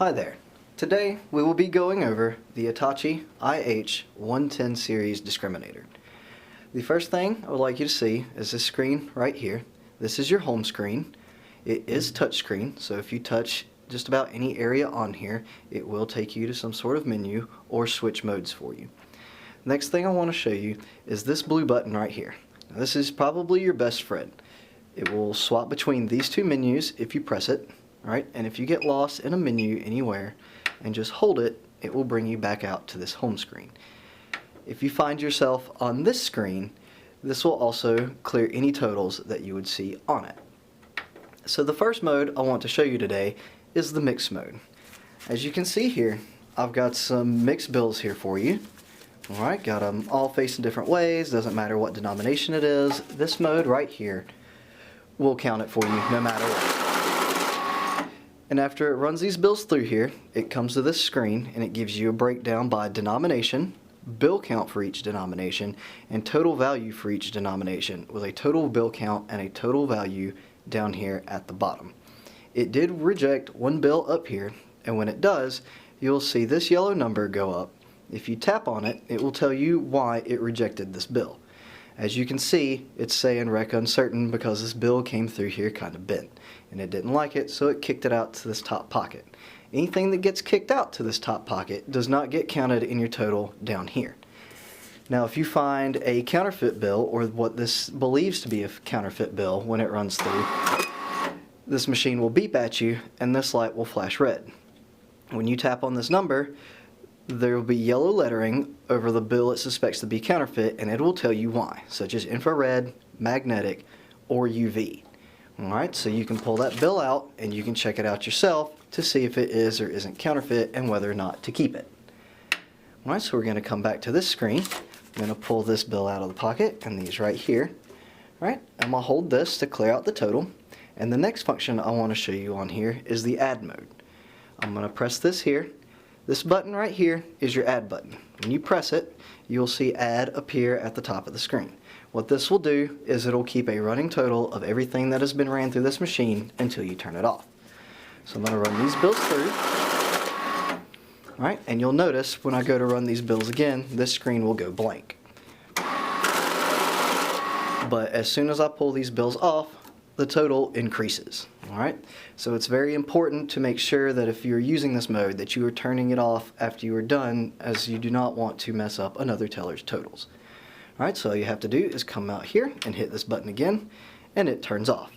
Hi there. Today we will be going over the Hitachi IH110 series discriminator. The first thing I would like you to see is this screen right here. This is your home screen. It is touchscreen, so if you touch just about any area on here, it will take you to some sort of menu or switch modes for you. Next thing I want to show you is this blue button right here. Now, this is probably your best friend. It will swap between these two menus if you press it. Right? And if you get lost in a menu anywhere and just hold it, it will bring you back out to this home screen. If you find yourself on this screen, this will also clear any totals that you would see on it. So the first mode I want to show you today is the mix mode. As you can see here, I've got some mixed bills here for you. Alright, got them all facing different ways, doesn't matter what denomination it is. This mode right here will count it for you no matter what. And after it runs these bills through here, it comes to this screen and it gives you a breakdown by denomination, bill count for each denomination, and total value for each denomination, with a total bill count and a total value down here at the bottom. It did reject one bill up here, and when it does, you'll see this yellow number go up. If you tap on it, it will tell you why it rejected this bill. As you can see, it's saying rec uncertain because this bill came through here kind of bent, and it didn't like it, so it kicked it out to this top pocket. Anything that gets kicked out to this top pocket does not get counted in your total down here. Now, if you find a counterfeit bill, or what this believes to be a counterfeit bill when it runs through, this machine will beep at you and this light will flash red. When you tap on this number, there will be yellow lettering over the bill it suspects to be counterfeit, and it will tell you why, such as infrared, magnetic, or UV. Alright, so you can pull that bill out and you can check it out yourself to see if it is or isn't counterfeit and whether or not to keep it. Alright, so we're going to come back to this screen. I'm going to pull this bill out of the pocket and these right here. Alright, I'm going to hold this to clear out the total. And the next function I want to show you on here is the add mode. I'm going to press this here. This button right here is your add button. When you press it, you'll see add appear at the top of the screen. What this will do is it'll keep a running total of everything that has been ran through this machine until you turn it off. So I'm going to run these bills through. Alright, and you'll notice when I go to run these bills again, this screen will go blank. But as soon as I pull these bills off, the total increases. Alright, so it's very important to make sure that if you're using this mode that you are turning it off after you are done, as you do not want to mess up another teller's totals. Alright, so all you have to do is come out here and hit this button again, and it turns off.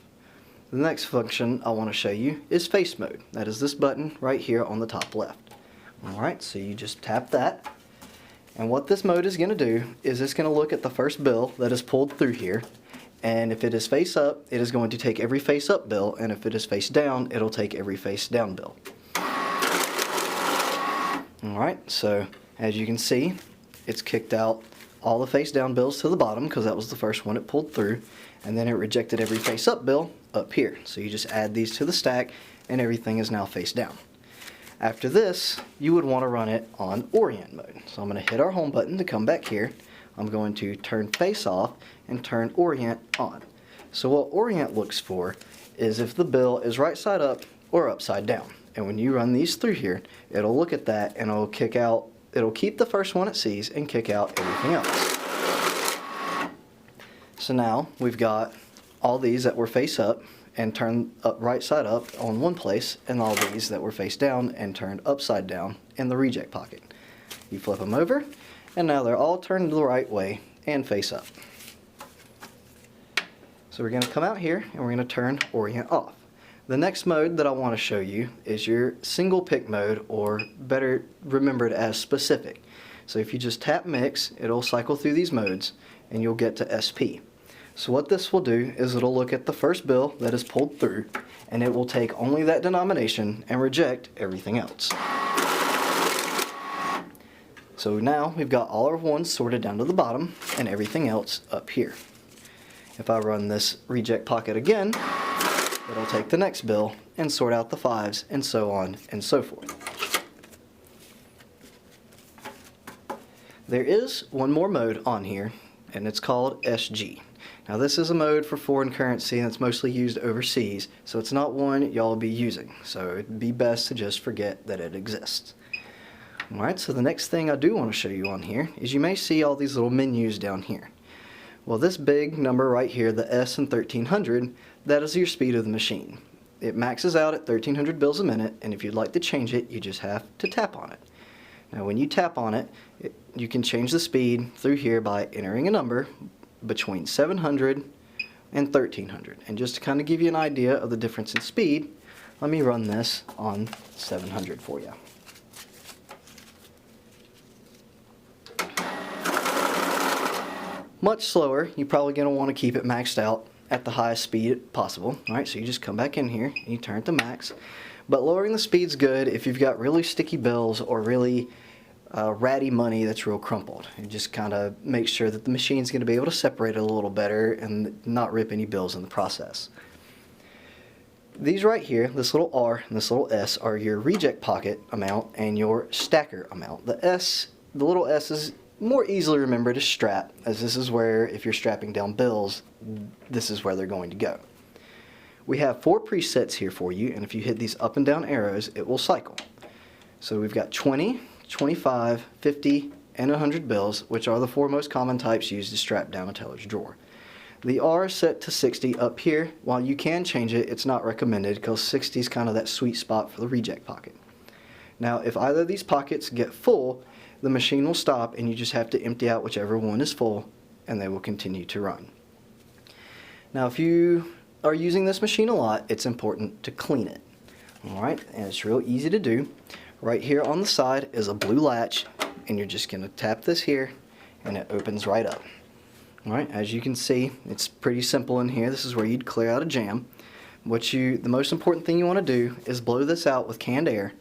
The next function I want to show you is face mode. That is this button right here on the top left. Alright, so you just tap that, and what this mode is going to do is it's going to look at the first bill that is pulled through here, and if it is face up, it is going to take every face up bill, and if it is face down, it'll take every face down bill. Alright, so as you can see, it's kicked out all the face down bills to the bottom because that was the first one it pulled through, and then it rejected every face up bill up here. So you just add these to the stack and everything is now face down. After this, you would want to run it on orient mode. So I'm going to hit our home button to come back here. I'm going to turn face off and turn orient on. So what orient looks for is if the bill is right side up or upside down. And when you run these through here, it'll look at that and it'll kick out, it'll keep the first one it sees and kick out everything else. So now we've got all these that were face up and turned up right side up on one place, and all these that were face down and turned upside down in the reject pocket. You flip them over, and now they're all turned the right way and face up. So we're going to come out here and we're going to turn orient off. The next mode that I want to show you is your single pick mode, or better remembered as specific. So if you just tap mix, it'll cycle through these modes and you'll get to SP. So what this will do is it'll look at the first bill that is pulled through, and it will take only that denomination and reject everything else. So now we've got all our ones sorted down to the bottom and everything else up here. If I run this reject pocket again, it'll take the next bill and sort out the fives, and so on and so forth. There is one more mode on here, and it's called SG. Now this is a mode for foreign currency and it's mostly used overseas, so it's not one y'all will be using. So it'd be best to just forget that it exists. Alright, so the next thing I do want to show you on here is you may see all these little menus down here. Well, this big number right here, the S and 1300, that is your speed of the machine. It maxes out at 1300 bills a minute, and if you'd like to change it, you just have to tap on it. Now when you tap on it, you can change the speed through here by entering a number between 700 and 1300. And just to kind of give you an idea of the difference in speed, let me run this on 700 for you. Much slower. You're probably going to want to keep it maxed out at the highest speed possible. Alright, so you just come back in here and you turn it to max. But lowering the speed's good if you've got really sticky bills or really ratty money that's real crumpled. You just kind of make sure that the machine's going to be able to separate it a little better and not rip any bills in the process. These right here, this little R and this little S, are your reject pocket amount and your stacker amount. The little S is more easily remembered as strap, as this is where, if you're strapping down bills, this is where they're going to go. We have 4 presets here for you, and if you hit these up and down arrows, it will cycle. So we've got 20, 25, 50, and 100 bills, which are the 4 most common types used to strap down a teller's drawer. The R is set to 60 up here. While you can change it, it's not recommended because 60 is kind of that sweet spot for the reject pocket. Now, if either of these pockets get full, the machine will stop and you just have to empty out whichever one is full and they will continue to run. Now if you are using this machine a lot, it's important to clean it. Alright, and it's real easy to do. Right here on the side is a blue latch and you're just going to tap this here and it opens right up. Alright, as you can see, it's pretty simple in here. This is where you'd clear out a jam. The most important thing you want to do is blow this out with canned air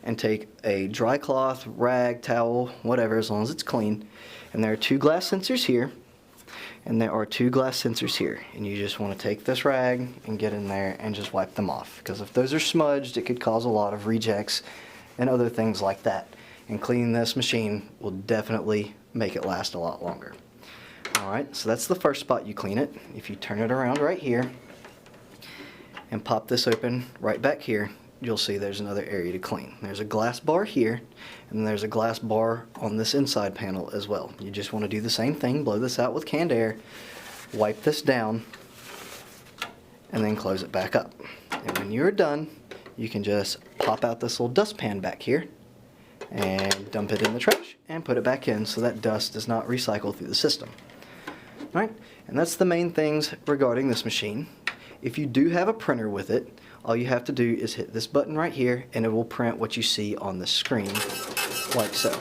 and take a dry cloth, rag, towel, whatever, as long as it's clean. And there are 2 glass sensors here, and there are 2 glass sensors here. And you just want to take this rag and get in there and just wipe them off. Because if those are smudged, it could cause a lot of rejects and other things like that. And cleaning this machine will definitely make it last a lot longer. Alright, so that's the first spot you clean it. If you turn it around right here and pop this open right back here, you'll see there's another area to clean. There's a glass bar here, and there's a glass bar on this inside panel as well. You just want to do the same thing, blow this out with canned air, wipe this down, and then close it back up. And when you're done, you can just pop out this little dustpan back here and dump it in the trash and put it back in so that dust does not recycle through the system. Alright, and that's the main things regarding this machine. If you do have a printer with it, all you have to do is hit this button right here and it will print what you see on the screen, like so.